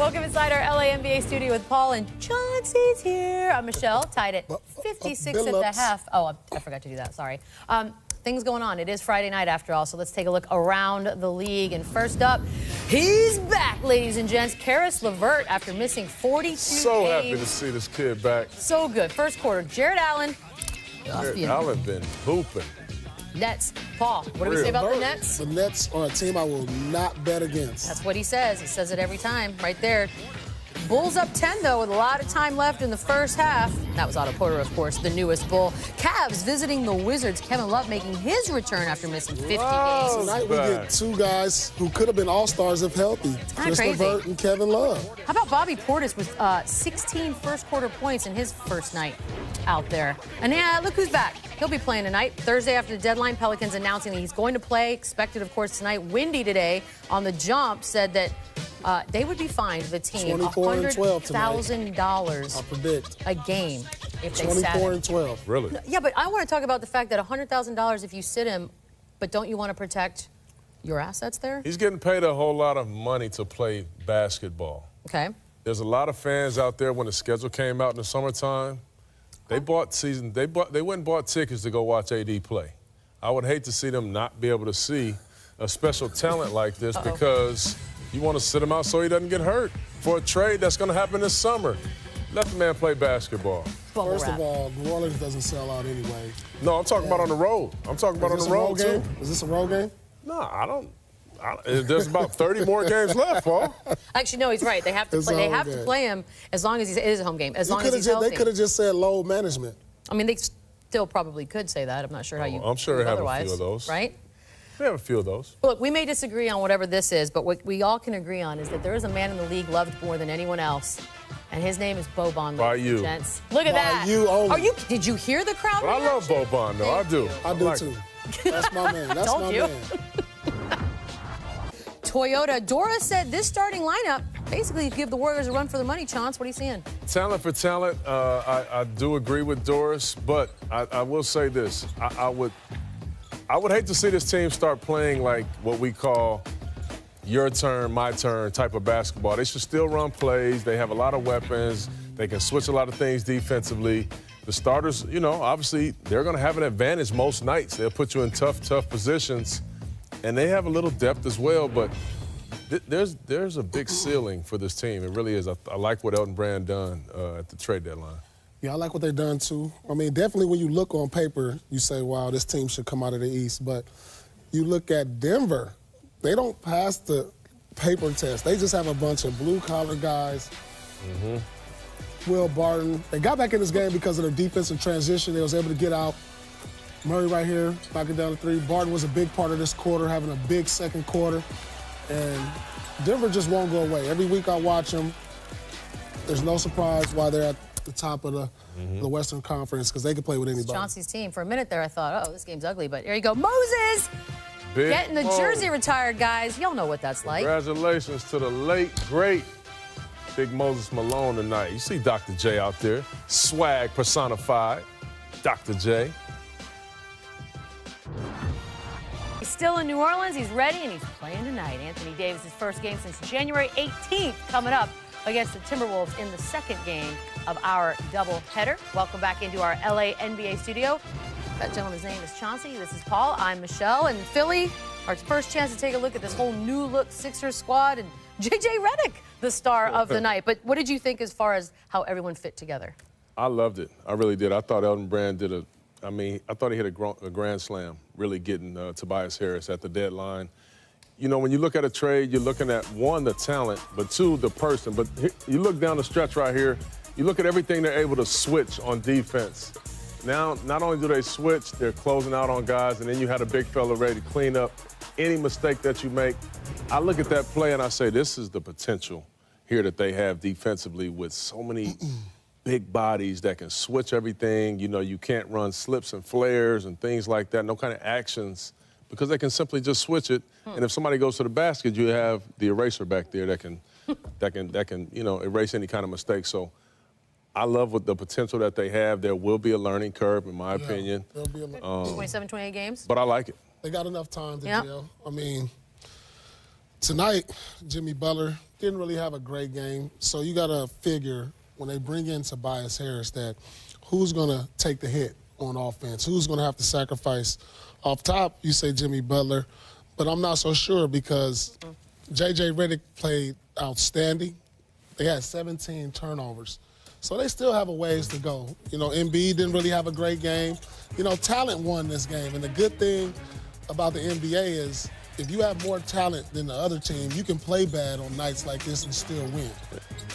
Welcome inside our LA NBA studio with Paul, and Chauncey's here. I'm Michelle, tied at 56 at the half. Oh, I forgot to do that, sorry. Things going on. It is Friday night after all, so let's take a look around the league. And first up, he's back, ladies and gents. Karis LeVert, after missing 42 games. So happy to see this kid back. So good. First quarter, Jared Allen. Jared Allen been hooping. Nets. Paul, what do we say about the Nets? The Nets are a team I will not bet against. That's what he says. He says it every time, right there. Bulls up 10, though, with a lot of time left in the first half. That was Otto Porter, of course, the newest Bull. Cavs visiting the Wizards. Kevin Love making his return after missing 50 games. Tonight we get two guys who could have been all-stars if healthy. Chris LeVert and Kevin Love. How about Bobby Portis with 16 first-quarter points in his first night out there? And yeah, look who's back. He'll be playing tonight. Thursday after the deadline, Pelicans announcing that he's going to play. Expected, of course, tonight. Windy today on the jump said that they would be fined, the team, $100,000 I predict a game if they 24 and 12. Really? Yeah, but I want to talk about the fact that $100,000 if you sit him, but don't you want to protect your assets there? He's getting paid a whole lot of money to play basketball. Okay. There's a lot of fans out there when the schedule came out in the summertime. They went and bought tickets to go watch AD play. I would hate to see them not be able to see a special talent like this because you want to sit him out so he doesn't get hurt for a trade that's going to happen this summer. Let the man play basketball. First of all, New Orleans doesn't sell out anyway. No, I'm talking about on the road. I'm talking about on the road, too. Is this a road game? No, I don't. There's about 30 more games left, Paul. Actually, no, he's right. They have to play. They have to play him as long as it is a home game. As long as he's healthy. They could have just said load management. I mean, they still probably could say that. I'm not sure how you. I'm sure they have a few of those. Right? They have a few of those. Look, we may disagree on whatever this is, but what we all can agree on is that there is a man in the league loved more than anyone else, and his name is Boban. By you. Gents. Look at that. You only. Did you hear the crowd? Well, I love Boban, though. I do. I do too. That's my man. That's my man. Toyota. Dora said this starting lineup basically give the Warriors a run for their money. Chauncey, what are you seeing? Talent for talent, I do agree with Doris, but I will say this. I would hate to see this team start playing like what we call your turn, my turn type of basketball. They should still run plays. They have a lot of weapons. They can switch a lot of things defensively. The starters, obviously they're going to have an advantage most nights. They'll put you in tough positions. And they have a little depth as well, but there's a big ceiling for this team. It really is. I like what Elton Brand done at the trade deadline. Yeah, I like what they've done, too. I mean, definitely when you look on paper, you say, wow, this team should come out of the East. But you look at Denver, they don't pass the paper test. They just have a bunch of blue-collar guys. Will Barton. They got back in this game because of their defensive transition. They was able to get out. Murray right here, knocking down the three. Barton was a big part of this quarter, having a big second quarter. And Denver just won't go away. Every week I watch them. There's no surprise why they're at the top of the Western Conference, because they can play with anybody. Chauncey's team. For a minute there, I thought, oh, this game's ugly. But there you go. Moses! Big getting the jersey retired, guys. Y'all know what that's like. Congratulations to the late, great Big Moses Malone tonight. You see Dr. J out there. Swag personified. Dr. J. He's still in New Orleans. He's ready, and he's playing tonight. Anthony Davis' first game since January 18th coming up against the Timberwolves in the second game of our doubleheader. Welcome back into our LA NBA studio. That gentleman's name is Chauncey. This is Paul. I'm Michelle. And Philly, our first chance to take a look at this whole new-look Sixers squad. And J.J. Redick, the star of the night. But what did you think as far as how everyone fit together? I loved it. I really did. I thought Elton Brand did I thought he hit a grand slam, really getting Tobias Harris at the deadline. When you look at a trade, you're looking at, one, the talent, but two, the person. But you look down the stretch right here, you look at everything they're able to switch on defense. Now, not only do they switch, they're closing out on guys, and then you had a big fella ready to clean up any mistake that you make. I look at that play and I say, this is the potential here that they have defensively with so many big bodies that can switch everything. You can't run slips and flares and things like that, no kind of actions, because they can simply just switch it. And if somebody goes to the basket, you have the eraser back there that can erase any kind of mistake. So I love what the potential that they have. There will be a learning curve, in my opinion. There'll be 27, 28 games? But I like it. They got enough time to gel. I mean, Tonight, Jimmy Butler didn't really have a great game, so you got to figure when they bring in Tobias Harris that who's going to take the hit on offense, who's going to have to sacrifice. Off top, you say Jimmy Butler, but I'm not so sure because J.J. Redick played outstanding. They had 17 turnovers. So they still have a ways to go. You know, Embiid didn't really have a great game. You know, talent won this game. And the good thing about the NBA is if you have more talent than the other team, you can play bad on nights like this and still win.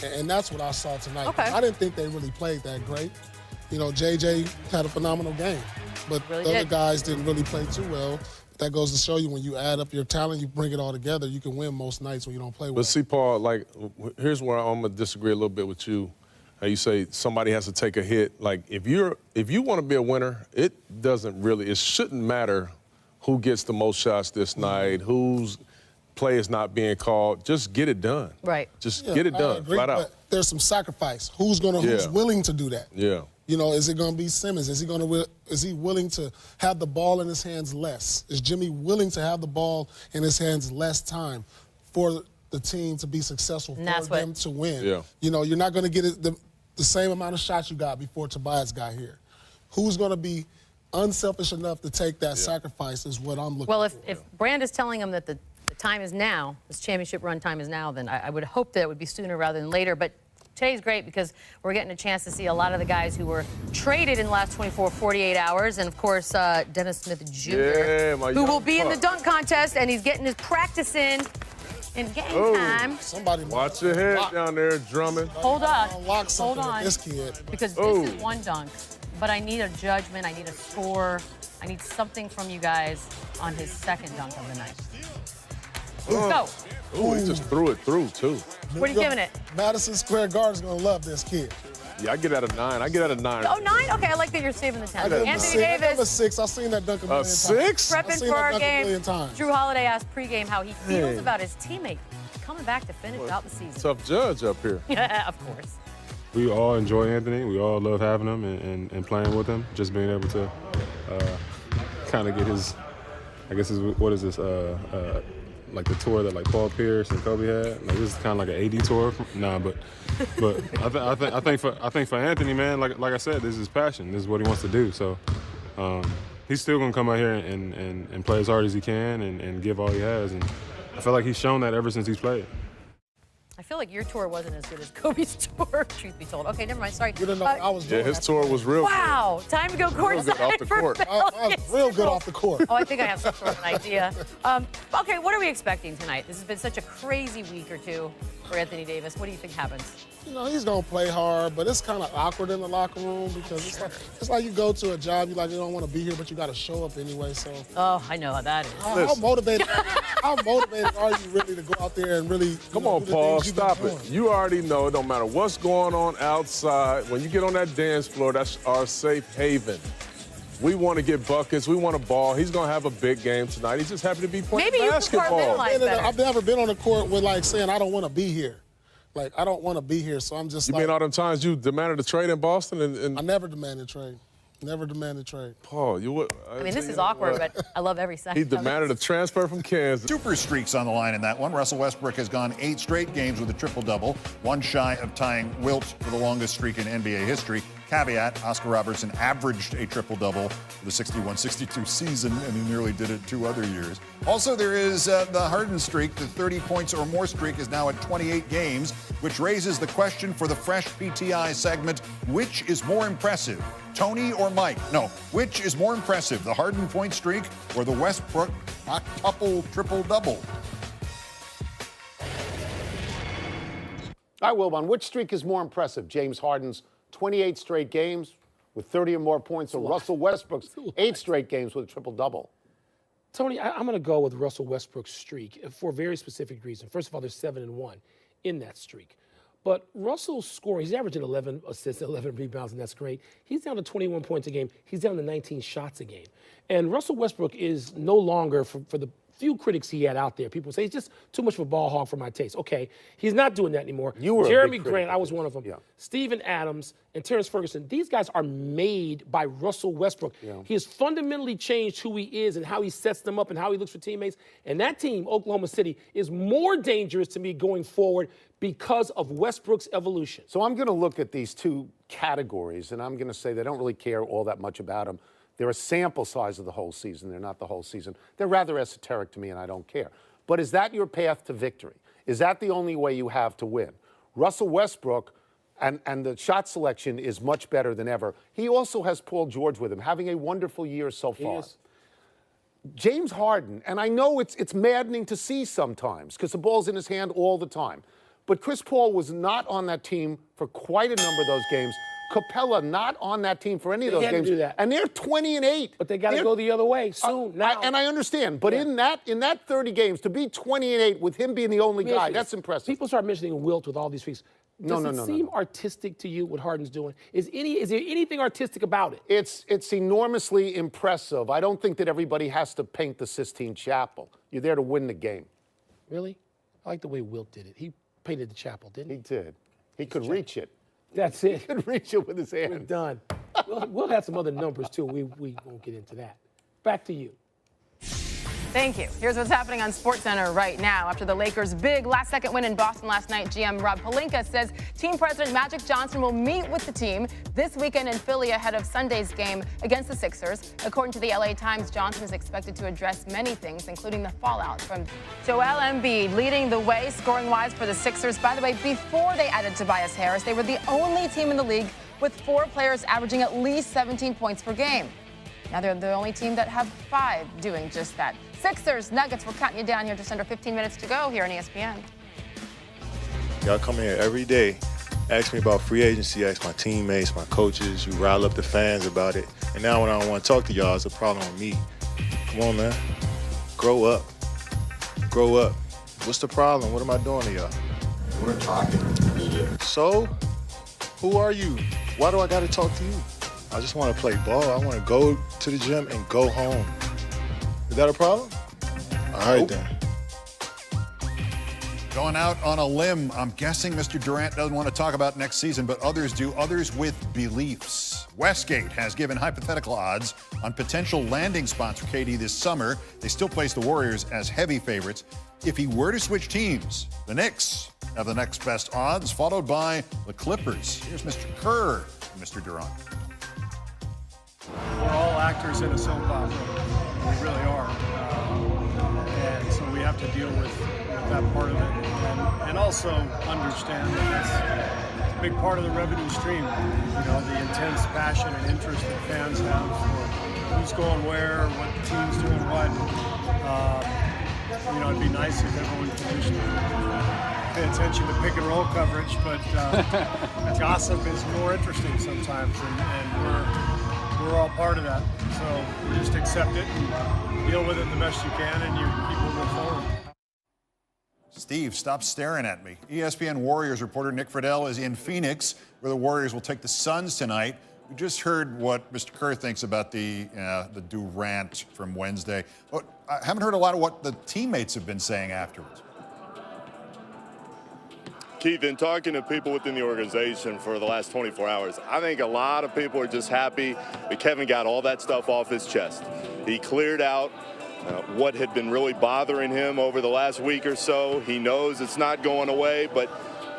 And that's what I saw tonight. Okay. I didn't think they really played that great. You know, JJ had a phenomenal game. But Really the other did. guys didn't really play too well. That goes to show you when you add up your talent, you bring it all together, you can win most nights when you don't play well. But see, Paul, like, here's where I'm gonna disagree a little bit with you. How you say somebody has to take a hit. Like, if you want to be a winner, it shouldn't matter who gets the most shots this night, whose play is not being called. Just get it done. Right. Just Yeah, get it I done, agree, flat out. but there's some sacrifice. Who's Yeah. willing to do that? Yeah. You know, is it going to be Simmons? Is he willing to have the ball in his hands less? Is Jimmy willing to have the ball in his hands less time for the team to be successful, And that's for them to win? Yeah. You know, you're not going to get the same amount of shots you got before Tobias got here. Who's going to be unselfish enough to take that sacrifice is what I'm looking Well, for. if Brand is telling him that the time is now, this championship run time is now, then I would hope that it would be sooner rather than later. But today's great because we're getting a chance to see a lot of the guys who were traded in the last 48 hours. And, of course, Dennis Smith Jr., Yeah, my who will young be in the pup. dunk contest, and he's getting his practice in game time. Somebody Watch your head down there, Drummond. Hold on. Unlock Hold something on. with this kid. Because Oh. this is one dunk, but I need a judgment, I need a score, I need something from you guys on his second dunk of the night. Let's go. Ooh, he just threw it through, too. What are you giving it? Madison Square Garden's going to love this kid. Yeah, I get out of 9. I get out of 9. Oh, 9? Okay, I like that you're saving the 10. I give him a Anthony six. I give him a Davis, 6. I've seen that dunk a million times. 6? I've prepping seen for that our dunk a game. million times. Drew Holiday asked pregame how he feels Hey. about his teammate coming back to finish out the season. Tough judge up here. Yeah, of course. We all enjoy Anthony. We all love having him and playing with him. Just being able to kind of get his, I guess, what is this? Like the tour that like Paul Pierce and Kobe had. Like this is kind of like an AD tour. Nah, but I think for Anthony, man, like I said, this is his passion. This is what he wants to do. So he's still gonna come out here and play as hard as he can and give all he has. And I feel like he's shown that ever since he's played. I feel like your tour wasn't as good as Kobe's tour, truth be told. Okay, never mind. Sorry. You didn't know what I was Yeah, doing. his tour was real. Wow, time to go Real good off courtside the for court. I was real good off the court. Oh, I think I have some sort of an idea. Okay, what are we expecting tonight? This has been such a crazy week or two for Anthony Davis. What do you think happens? You know, he's going to play hard, but it's kind of awkward in the locker room because it's like you go to a job, you don't want to be here, but you got to show up anyway. So Oh, I know how that is. how motivated are you really to go out there and really Come do on, the Paul, things you've been stop it. doing? You already know it don't matter what's going on outside. When you get on that dance floor, that's our safe haven. We want to get buckets. We want a ball. He's going to have a big game tonight. He's just happy to be playing Maybe you basketball. compartmentalize better. I've never been on the court with like saying I don't want to be here. Like, I don't want to be here, so I'm just You like, mean all them times you demanded a trade in Boston? And I never demanded trade. Never demanded trade. Paul, you would. I mean, this is awkward, but I love every second. He of it. demanded a transfer from Kansas. Super streaks on the line in that one. Russell Westbrook has gone 8 straight games with a triple-double, one shy of tying Wilt for the longest streak in NBA history. Caveat, Oscar Robertson averaged a triple-double for the 61-62 season, and he nearly did it 2 other years. Also, there is the Harden streak. The 30 points or more streak is now at 28 games, which raises the question for the Fresh PTI segment, which is more impressive, Tony or Mike? No, which is more impressive, the Harden point streak or the Westbrook octuple triple-double? All right, Wilbon, which streak is more impressive? James Harden's 28 straight games with 30 or more points, or Russell Westbrook's 8 straight games with a triple-double? Tony, I'm going to go with Russell Westbrook's streak for a very specific reason. First of all, there's 7-1 in that streak. But Russell's scoring, he's averaging 11 assists, 11 rebounds, and that's great. He's down to 21 points a game. He's down to 19 shots a game. And Russell Westbrook is no longer, for few critics he had out there. People say he's just too much of a ball hog for my taste. Okay, he's not doing that anymore. You were a Jeremy big critic Grant, of I was his. one of them. Yeah. Steven Adams and Terrence Ferguson, these guys are made by Russell Westbrook. Yeah. He has fundamentally changed who he is and how he sets them up and how he looks for teammates. And that team, Oklahoma City, is more dangerous to me going forward because of Westbrook's evolution. So I'm going to look at these two categories, and I'm going to say they don't really care all that much about them. They're a sample size of the whole season. They're not the whole season. They're rather esoteric to me, and I don't care. But is that your path to victory? Is that the only way you have to win? Russell Westbrook and the shot selection is much better than ever. He also has Paul George with him, having a wonderful year so far. James Harden, and I know it's maddening to see sometimes because the ball's in his hand all the time. But Chris Paul was not on that team for quite a number of those games. Capella not on that team for any of those had to games. do that. And they're 20-8. But they got to go the other way soon. Now. And I understand. But in that 30 games, to be 20-8 with him being the only guy, that's impressive. People start mentioning Wilt with all these freaks. Does it seem artistic to you what Harden's doing? Is there anything artistic about it? It's enormously impressive. I don't think that everybody has to paint the Sistine Chapel. You're there to win the game. Really? I like the way Wilt did it. He painted the chapel, didn't he? He did. He could reach it. That's it. He could reach it with his hand. We're done. We'll have some other numbers, too. We won't get into that. Back to you. Thank you. Here's what's happening on SportsCenter right now. After the Lakers' big last-second win in Boston last night, GM Rob Pelinka says team president Magic Johnson will meet with the team this weekend in Philly ahead of Sunday's game against the Sixers. According to the LA Times, Johnson is expected to address many things, including the fallout from Joel Embiid leading the way scoring-wise for the Sixers. By the way, before they added Tobias Harris, they were the only team in the league with 4 players averaging at least 17 points per game. Now they're the only team that have 5 doing just that. Sixers, Nuggets, we're counting you down here. Just under 15 minutes to go here on ESPN. Y'all come here every day, ask me about free agency, ask my teammates, my coaches, you rile up the fans about it. And now when I don't want to talk to y'all, it's a problem with me. Come on, man. Grow up. Grow up. What's the problem? What am I doing to y'all? We're talking. So, who are you? Why do I got to talk to you? I just want to play ball. I want to go to the gym and go home. Is that a problem? All right, then. Going out on a limb, I'm guessing Mr. Durant doesn't want to talk about next season, but others do, others with beliefs. Westgate has given hypothetical odds on potential landing spots for KD this summer. They still place the Warriors as heavy favorites. If he were to switch teams, the Knicks have the next best odds, followed by the Clippers. Here's Mr. Kerr and Mr. Durant. We're all actors in a soap opera. We really are. And so we have to deal with that part of it. And also understand that that's a big part of the revenue stream. You know, the intense passion and interest that fans have for who's going where, what team's doing what. You know, it'd be nice if everyone could just pay attention to pick and roll coverage, but gossip is more interesting sometimes, and we're all part of that. So you just accept it and deal with it the best you can, and you keep moving forward. Steve, stop staring at me. ESPN Warriors reporter Nick Friedel is in Phoenix, where the Warriors will take the Suns tonight. We just heard what Mr. Kerr thinks about the Durant from Wednesday. But I haven't heard a lot of what the teammates have been saying afterwards. Keith, in talking to people within the organization for the last 24 hours, I think a lot of people are just happy that Kevin got all that stuff off his chest. He cleared out what had been really bothering him over the last week or so. He knows it's not going away, but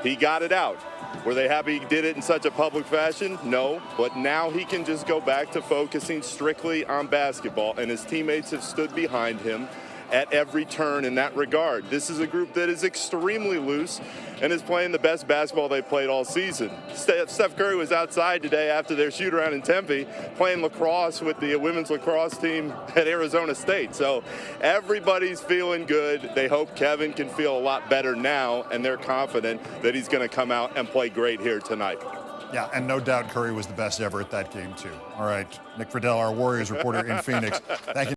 he got it out. Were they happy he did it in such a public fashion? No, but now he can just go back to focusing strictly on basketball, and his teammates have stood behind him at every turn in that regard. This is a group that is extremely loose and is playing the best basketball they've played all season. Steph Curry was outside today after their shoot-around in Tempe playing lacrosse with the women's lacrosse team at Arizona State. So everybody's feeling good. They hope Kevin can feel a lot better now, and they're confident that he's going to come out and play great here tonight. Yeah, and no doubt Curry was the best ever at that game, too. All right, Nick Friedel, our Warriors reporter in Phoenix. Thank you.